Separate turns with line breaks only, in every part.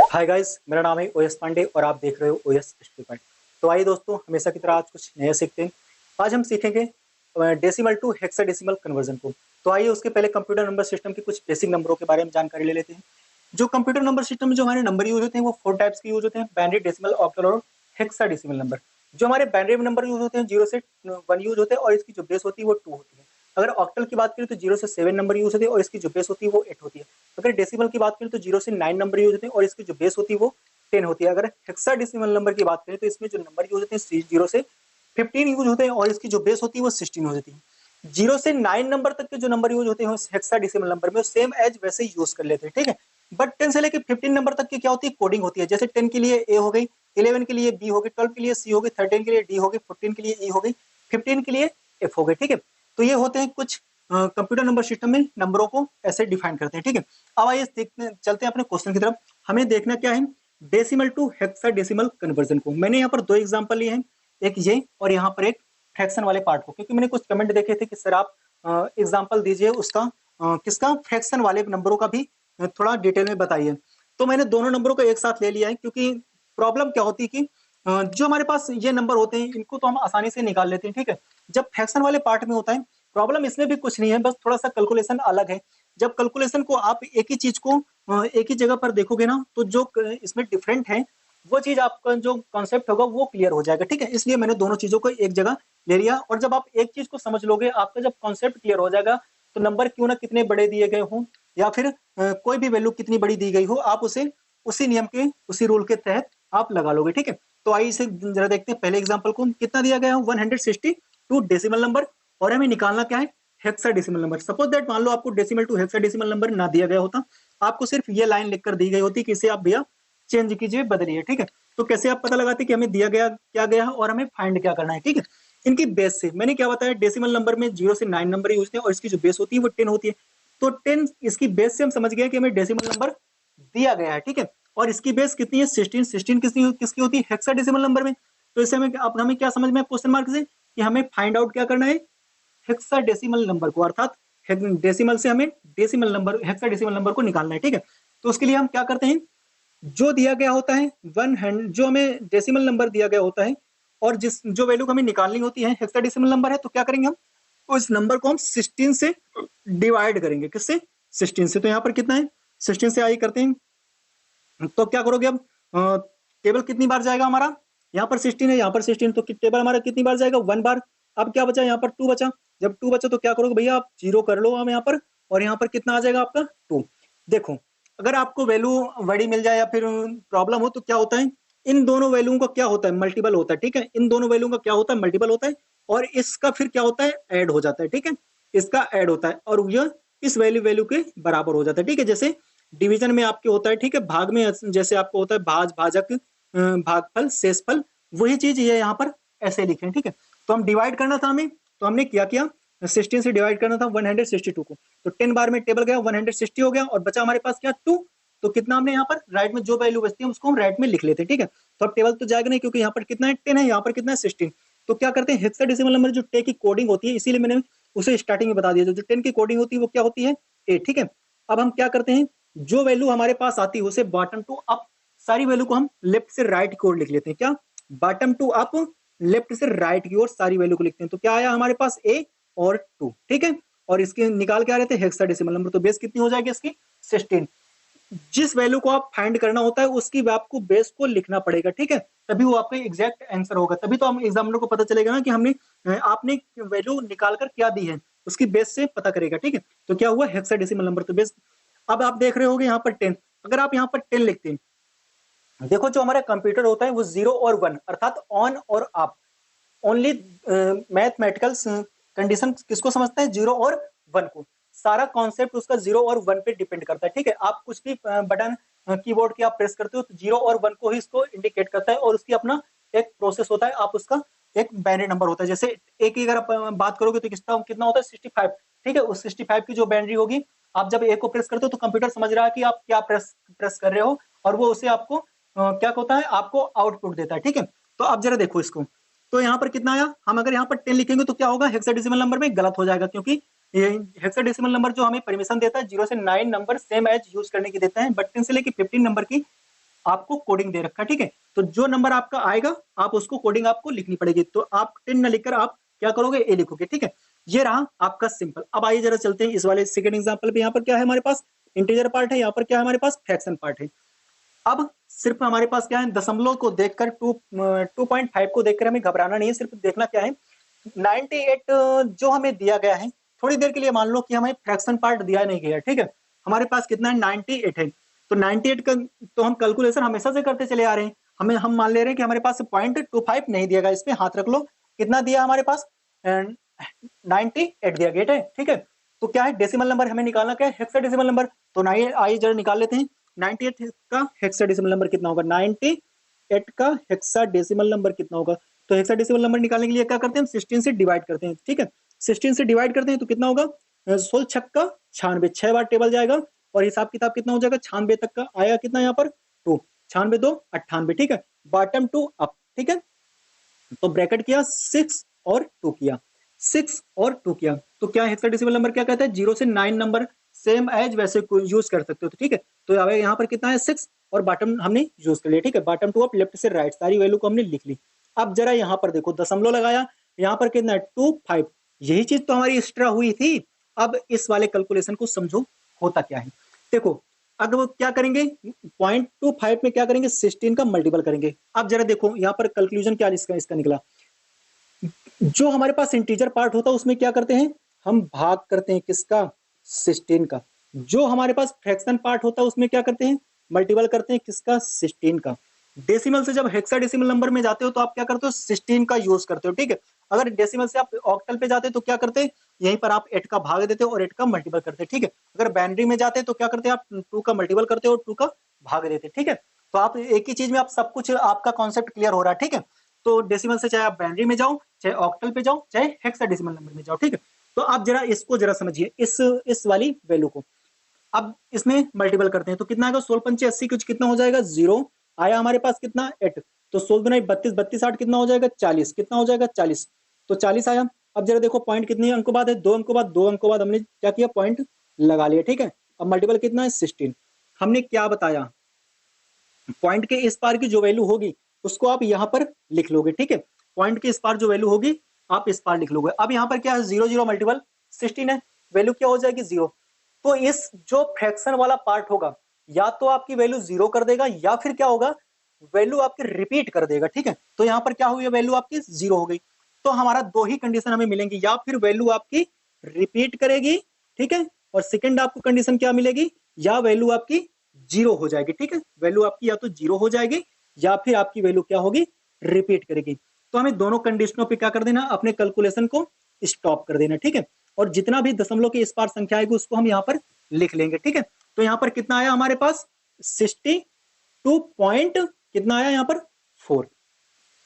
Hi guys, मेरा नाम है ओएस पांडे और आप देख रहे हो ओएस स्टूडेंट। तो आइए दोस्तों, हमेशा की तरह आज कुछ नया सीखते हैं। आज हम सीखेंगे डेसिमल टू हेक्साडेसिमल कन्वर्जन को। तो आइए उसके पहले कंप्यूटर नंबर सिस्टम के कुछ बेसिक नंबरों के बारे में जानकारी ले लेते हैं। जो कंप्यूटर नंबर सिस्टम में जो हमारे नंबर यूज होते हैं वो 4 टाइप्स के यूज होते हैं: बाइनरी, डेसिमल, ऑक्टल और हेक्साडेसिमल नंबर। जो हमारे बाइनरी नंबर यूज होते हैं 0 से 1 यूज होते हैं और इसकी जो बेस होती है वो 2 होती है। अगर ऑक्टल की बात करें तो 0 से 7 नंबर यूज होते हैं और इसकी जो बेस होती है वो 8 होती है। अगर डेसिमल की बात करें तो 0 से 9 नंबर यूज होते हैं और इसकी जो बेस होती है वो 10 होती है। अगर हेक्साडेसिमल नंबर की बात करें तो इसमें जो नंबर यूज होते हैं 0 से 15 यूज होते हैं और इसकी जो बेस होती है वो 16 होती है। 0 से 9 नंबर तक के जो नंबर यूज होते हैं हेक्साडेसिमल नंबर में सेम एज वैसे ही यूज कर लेते हैं, ठीक है। बट 10 से लेकर 15 नंबर तक की क्या होती है, कोडिंग होती है। जैसे 10 के लिए ए हो गई, 11 के लिए बी हो गई, 12 के लिए सी हो गई, 13 के लिए डी हो गई, 14 के लिए ई हो गई, 15 के लिए एफ हो गई, ठीक है। तो ये होते हैं कुछ कंप्यूटर नंबर सिस्टम में नंबरों को ऐसे डिफाइन करते हैं, ठीक है। अब आइए देखते चलते हैं अपने क्वेश्चन की तरफ। हमें देखना क्या है, डेसिमल टू हेक्साडेसिमल कन्वर्जन को। मैंने यहाँ पर 2 एग्जांपल लिए हैं, एक ये और यहाँ पर एक फ्रैक्शन वाले पार्ट को, क्योंकि मैंने कुछ कमेंट देखे थे कि सर आप एग्जांपल दीजिए उसका किसका, फ्रैक्शन वाले नंबरों का भी थोड़ा डिटेल में बताइए। तो मैंने दोनों नंबरों को एक साथ ले लिया है, क्योंकि प्रॉब्लम क्या होती है कि जो हमारे पास ये नंबर होते हैं इनको तो हम आसानी से निकाल लेते हैं, ठीक है। जब फ्रैक्शन वाले पार्ट में होता है, प्रॉब्लम इसमें भी कुछ नहीं है, बस थोड़ा सा कैलकुलेशन अलग है। जब कैलकुलेशन को आप एक ही चीज को एक ही जगह पर देखोगे ना, तो जो इसमें डिफरेंट है वो चीज आपका जो कॉन्सेप्ट होगा वो क्लियर हो जाएगा, ठीक है। इसलिए मैंने दोनों चीजों को एक जगह ले लिया। और जब आप एक चीज को समझ लोगे, आपका जब कॉन्सेप्ट क्लियर हो जाएगा, तो नंबर क्यों ना कितने बड़े दिए गए हों या फिर कोई भी वैल्यू कितनी बड़ी दी गई हो, आप उसे उसी नियम के उसी रूल के तहत आप लगा लोगे, ठीक है। तो आइए इसे जरा देखते हैं। पहले एग्जांपल को कितना दिया गया है, 162 डेसिमल नंबर, और हमें निकालना क्या है, हेक्साडेसिमल नंबर। सपोज दैट मान लो आपको डेसिमल टू हेक्साडेसिमल नंबर ना दिया गया होता, आपको सिर्फ ये लाइन लिखकर दी गई होती कि इसे आप भैया चेंज कीजिए, बदलिए, ठीक है। तो कैसे आप पता लगाते कि हमें दिया गया क्या गया है और हमें फाइंड क्या करना है, ठीक है। इनकी बेस से मैंने क्या बताया, डेसिमल नंबर में 0 से 9 नंबर यूज थे और इसकी जो बेस होती है वो 10 होती है। तो 10 इसकी बेस से हम समझ गए कि हमें डेसिमल नंबर दिया गया है, ठीक है। और इसकी बेस कितनी है, 16। 16 किसकी होती है, हेक्साडेसिमल नंबर में। तो इससे हमें अब हमें क्या समझ में क्वेश्चन मार्क से कि हमें फाइंड आउट क्या करना है, हेक्साडेसिमल नंबर को, अर्थात डेसिमल से हमें डेसिमल नंबर हेक्साडेसिमल नंबर को निकालना है, ठीक है। तो उसके लिए हम क्या करते हैं, जो दिया गया होता है जो हमें डेसिमल नंबर दिया गया होता है और जिस जो वैल्यू हमें निकालनी होती है हेक्साडेसिमल नंबर है, तो क्या करेंगे हम, तो इस नंबर को हम 16 से डिवाइड करेंगे। किससे, 16 से। तो यहाँ पर कितना है, 16 से आई करते हैं। तो क्या करोगे अब, टेबल कितनी बार जाएगा हमारा, यहाँ पर 16 है, यहाँ पर 16, तो टेबल हमारा कितनी बार जाएगा, 1 बार। अब क्या बचा, यहाँ पर 2 बचा। जब 2 बचा तो क्या करोगे भैया, आप 0 कर लो हम यहाँ पर, और यहाँ पर कितना आ जाएगा आपका 2। देखो, अगर आपको वैल्यू बड़ी मिल जाए या फिर प्रॉब्लम हो तो क्या होता है, इन दोनों वैल्यू का क्या होता है, मल्टीपल होता है, ठीक है। इन दोनों वैल्यू का क्या होता है, मल्टीपल होता है, और इसका फिर क्या होता है, ऐड हो जाता है, ठीक है। इसका ऐड होता है और यह इस वैल्यू वैल्यू के बराबर हो जाता है, ठीक है। जैसे डिवीजन में आपके होता है, ठीक है, भाग में जैसे आपको होता है भाज, भाजक, भागफल, शेषफल, वही चीज ये यहाँ पर ऐसे लिखे, ठीक है। तो हम डिवाइड करना था हमें, तो हमने क्या किया, 16 से डिवाइड करना था 162 को। तो 10 बार में टेबल गया, 160 हो गया, और बचा हमारे पास क्या, 2। तो कितना हमने यहाँ पर राइट में जो वैल्यू बचती है उसको हम राइट में लिख लेते हैं, ठीक है। तो अब टेबल तो जाएगा नहीं, क्योंकि यहाँ पर कितना है, 10 है, यहाँ पर कितना है, 16। तो क्या करते हैं, हेक्साडेसिमल नंबर जो 10 की कोडिंग होती है, इसीलिए मैंने उसे स्टार्टिंग में बता दिया, जो 10 की कोडिंग होती है वो क्या होती है, 8, ठीक है। अब हम क्या करते हैं, जो वैल्यू हमारे पास आती है उसे बॉटम टू अप, सारी वैल्यू को हम लेफ्ट से राइट की ओर लिख लेते हैं। क्या, बॉटम टू अप, लेफ्ट से राइट की ओर सारी वैल्यू को लिखते हैं। तो क्या आया हमारे पास, ए और 2, ठीक है। और इसके निकाल के आ रहे थे हेक्साडेसिमल नंबर, तो बेस कितनी हो जाएगी इसकी, 16। जिस वैल्यू को आप फाइंड करना होता है उसकी आपको बेस को लिखना पड़ेगा, ठीक है, तभी वो आपका एग्जैक्ट आंसर होगा। तभी तो हम एग्जामिनर को पता चलेगा ना कि हमने आपने वैल्यू निकाल कर क्या दी है, उसकी बेस से पता करेगा, ठीक है। तो क्या हुआ, हेक्साडेसिमल नंबर, तो बेस। अब आप देख रहे होगे यहाँ पर 10, अगर आप यहाँ पर 10 लिखते हैं, देखो जो हमारा कंप्यूटर होता है वो 0 और 1 अर्थात ऑन और ऑफ, ओनली मैथमेटिकल कंडीशन किसको समझता है, 0 और 1 को। सारा कॉन्सेप्ट उसका 0 और 1 पे डिपेंड करता है, ठीक है। आप कुछ भी बटन कीबोर्ड की आप प्रेस करते हो तो 0 और 1 को ही इसको इंडिकेट करता है, और उसकी अपना एक प्रोसेस होता है, आप उसका एक बाइनरी नंबर होता है। जैसे एक की अगर आप बात करोगे तो कितना होता है, 65, ठीक है। उस 65 की जो बाइनरी होगी, आप जब एक को प्रेस करते हो तो कंप्यूटर समझ रहा है कि आप क्या प्रेस कर रहे हो, और वो उसे आपको क्या होता है, आपको आउटपुट देता है, ठीक है। तो आप जरा देखो इसको, तो यहाँ पर कितना आया, हम अगर यहाँ पर 10 लिखेंगे तो क्या होगा, हेक्साडेसिमल नंबर में गलत हो जाएगा, क्योंकि ये हेक्साडेसिमल नंबर जो हमें परमिशन देता है 0 से 9 नंबर सेम एज यूज करने की देता है, बट 10 से लेके 15 नंबर की आपको कोडिंग दे रखा है, ठीक है। तो जो नंबर आपका आएगा आप उसको कोडिंग आपको लिखनी पड़ेगी, तो आप 10 न लिखकर आप क्या करोगे, ए लिखोगे, ठीक है। ये रहा आपका सिंपल। अब आइए जरा चलते हैं इस वाले सेकंड एग्जांपल पे। यहाँ पर क्या है हमारे पास, इंटीजर पार्ट है, यहाँ पर क्या है हमारे पास, फ्रैक्शन पार्ट है। अब सिर्फ हमारे पास क्या है, दशमलव को देखकर 2.5 को देखकर हमें घबराना नहीं है, सिर्फ देखना क्या है 98 जो हमें दिया गया है। थोड़ी देर के लिए मान लो कि हमें फ्रैक्शन पार्ट दिया नहीं गया, ठीक है। हमारे पास कितना है, 98 है। तो 98 का तो हम कैलकुलेशन हमेशा से करते चले आ रहे हैं। हम मान ले रहे हैं कि हमारे पास 0.25 नहीं दिया गया, इस पे हाथ रख लो, कितना दिया हमारे पास 98 दिया गया है, ठीक है। तो क्या है, डेसिमल नंबर हमें निकालना, क्या है, हेक्साडेसिमल नंबर। तो आइए जरा निकाल लेते हैं 98 का हेक्साडेसिमल नंबर कितना होगा, 98 का हेक्साडेसिमल नंबर कितना होगा। तो हेक्साडेसिमल नंबर निकालने के लिए क्या करते हैं, हम 16 से डिवाइड करते हैं, ठीक है। 16 से डिवाइड करते हैं तो कितना होगा, 16 छक्का 96, 6 बार टेबल जाएगा और हिसाब किताब कितना हो जाएगा, 96 तक का आया, कितना यहाँ पर 2, 96 2 98, ठीक है। बॉटम टू अप, ठीक है। तो ब्रैकेट किया, 6 और 2 किया, 6 और 2 किया, तो क्या हेक्साडेसिमल नंबर क्या कहता है, 0 से 9 नंबर सेम एज वैसे यूज कर सकते हो, तो ठीक है। तो यहाँ पर कितना है 6 और बॉटम हमने यूज कर लिया, ठीक है। बॉटम टू अप, लेफ्ट से राइट, सारी वैल्यू को हमने लिख ली। अब जरा यहाँ पर देखो, दशमलव लगाया, यहाँ पर कितना है 25, यही चीज तो हमारी एक्स्ट्रा हुई थी। अब इस वाले कैलकुलेशन को समझो होता क्या है। देखो अब वो क्या करेंगे, 0.25 में क्या करेंगे, 16 का मल्टीपल करेंगे। अब जरा देखो यहाँ पर कंक्लूजन क्या इसका निकला, जो हमारे पास इंटीजर पार्ट होता है उसमें क्या करते हैं, हम भाग करते हैं, किसका, 16 का। जो हमारे पास फ्रैक्शन पार्ट होता है उसमें क्या करते हैं, मल्टीपल करते हैं, किसका, 16 का। डेसिमल से जब हेक्साडेसिमल नंबर में जाते हो तो आप क्या करते हो, 16 का यूज करते हो, ठीक है। अगर डेसिमल से आप ऑक्टल पे जाते हो तो क्या करते हैं, यहीं पर आप 8 का भाग देते हो और 8 का मल्टीपल करते हैं, ठीक है। अगर बाइनरी में जाते हैं तो क्या करते हैं, आप 2 का मल्टीपल करते हो और 2 का भाग देते हैं, ठीक है। तो आप एक ही चीज में आप सब कुछ, आपका कॉन्सेप्ट क्लियर हो रहा है, ठीक है। तो डेसिमल से चाहे आप बाइनरी में जाओ, चाहे ऑक्टल पे जाओ, चाहे हेक्साडेसिमल नंबर में जाओ, ठीक है। तो आप जरा इसको जरा समझिए, इस वाली वैल्यू को। अब इसमें मल्टीपल करते हैं तो कितना आएगा, 16 पंचे 80, कुछ कितना हो जाएगा, 0 आया हमारे पास, कितना 8। तो 16 दुना 32, 32 8 कितना हो जाएगा, 40, कितना हो जाएगा 40। तो 40 आया। अब जरा देखो पॉइंट कितने अंकों बाद है, 2 अंकों बाद, 2 अंकों बाद हमने क्या किया, पॉइंट लगा लिया, ठीक है। अब मल्टीपल कितना है, 16। हमने क्या बताया, पॉइंट के इस पार की जो वैल्यू होगी उसको आप यहाँ पर लिख लोगे, ठीक है। पॉइंट के इस पार जो वैल्यू होगी आप इस पार लिख लोगे। अब यहाँ पर क्या है, 0 0 मल्टीपल 16 है, वैल्यू क्या हो जाएगी, 0। तो इस जो फ्रैक्शन वाला पार्ट होगा या तो आपकी वैल्यू 0 कर देगा या फिर क्या होगा, वैल्यू आपकी रिपीट कर देगा, ठीक है। तो यहाँ पर क्या हुई, वैल्यू आपकी 0 हो गई। तो हमारा दो ही कंडीशन हमें मिलेंगी, या फिर वैल्यू आपकी रिपीट करेगी, ठीक है, और सेकंड आपको कंडीशन क्या मिलेगी, या वैल्यू आपकी 0 हो जाएगी, ठीक है। वैल्यू आपकी या तो 0 हो जाएगी या फिर आपकी वैल्यू क्या होगी, रिपीट करेगी। तो हमें दोनों कंडीशनों पे क्या कर देना, अपने कैलकुलेशन को स्टॉप कर देना, ठीक है। और जितना भी दशमलव के इस पार संख्या आएगी उसको हम यहाँ पर लिख लेंगे, ठीक है। तो यहाँ पर कितना आया हमारे पास, 62 पॉइंट कितना आया यहाँ पर 4।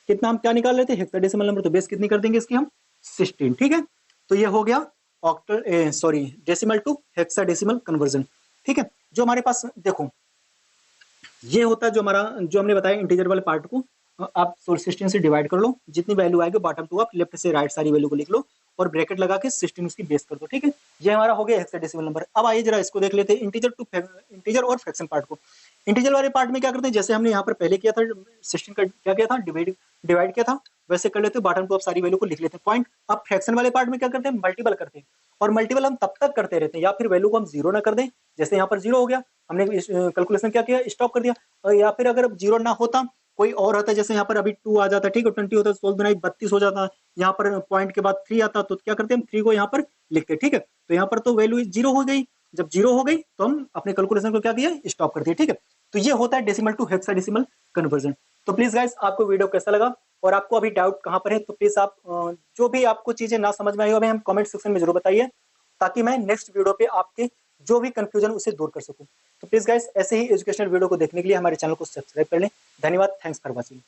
कितना हम क्या निकाल लेते हैं, हेक्साडेसिमल नंबर, तो बेस कितनी कर देंगे इसकी हम, 16, ठीक है। तो ये हो गया octal sorry decimal to hexadecimal conversion, ठीक है। जो हमारे पास देखो ये होता है, जो हमारा जो हमने बताया इंटीजर वाले पार्ट को आप 16 से डिवाइड कर लो, जितनी वैल्यू आएगी बॉटम टू आप लेफ्ट से राइट सारी वैल्यू को लिख लो और ब्रैकेट लगा के 16 उसकी बेस कर दो, ठीक है। ये हमारा हो गया हेक्साडेसिमल नंबर। अब आइए जरा इसको देख लेते हैं, इंटीजर और फ्रैक्शन पार्ट को। इंटीजर वाले पार्ट में क्या करते हैं, जैसे हमने यहाँ पर पहले किया था 16 का क्या किया था, डिवाइड किया था, वैसे कर लेते हैं, बॉटम टू आप सारी वैल्यू को लिख लेते हैं पॉइंट। अब फ्रैक्शन वाले पार्ट में क्या करते हैं, मल्टीपल करते हैं, और मल्टीपल हम तब तक करते रहते हैं या फिर वैल्यू को हम 0 ना कर दें। जैसे यहाँ पर 0 हो गया, हमने कैलकुलेशन क्या किया, स्टॉप कर दिया। और या फिर अगर 0 ना होता, कोई और होता है, जैसे यहाँ पर अभी 2 आ जाता है, ठीक है, 20 होता है, 16 दुना 32 हो जाता है, यहाँ पर पॉइंट के बाद 3 आता, तो क्या करते हैं, हम 3 को यहाँ पर लिखते हैं, ठीक है। तो यहाँ पर तो वैल्यू 0 हो गई, जब 0 हो गई तो हम अपने कैलकुलेशन को क्या किया, स्टॉप कर दिया, ठीक है। तो ये होता है डेसिमल टू हेक्साडेसिमल कन्वर्जन। तो प्लीज गाइस आपको वीडियो कैसा लगा और आपको अभी डाउट कहाँ पर है, तो प्लीज आप जो भी आपको चीजें ना समझ में आई हो हमें हम कमेंट सेक्शन में जरूर बताइए, ताकि मैं नेक्स्ट वीडियो पे आपके जो भी कंफ्यूजन उसे दूर कर सकूं। तो प्लीज गाइस ऐसे ही एजुकेशनल वीडियो को देखने के लिए हमारे चैनल को सब्सक्राइब कर लें। धन्यवाद, थैंक्स फॉर वॉचिंग।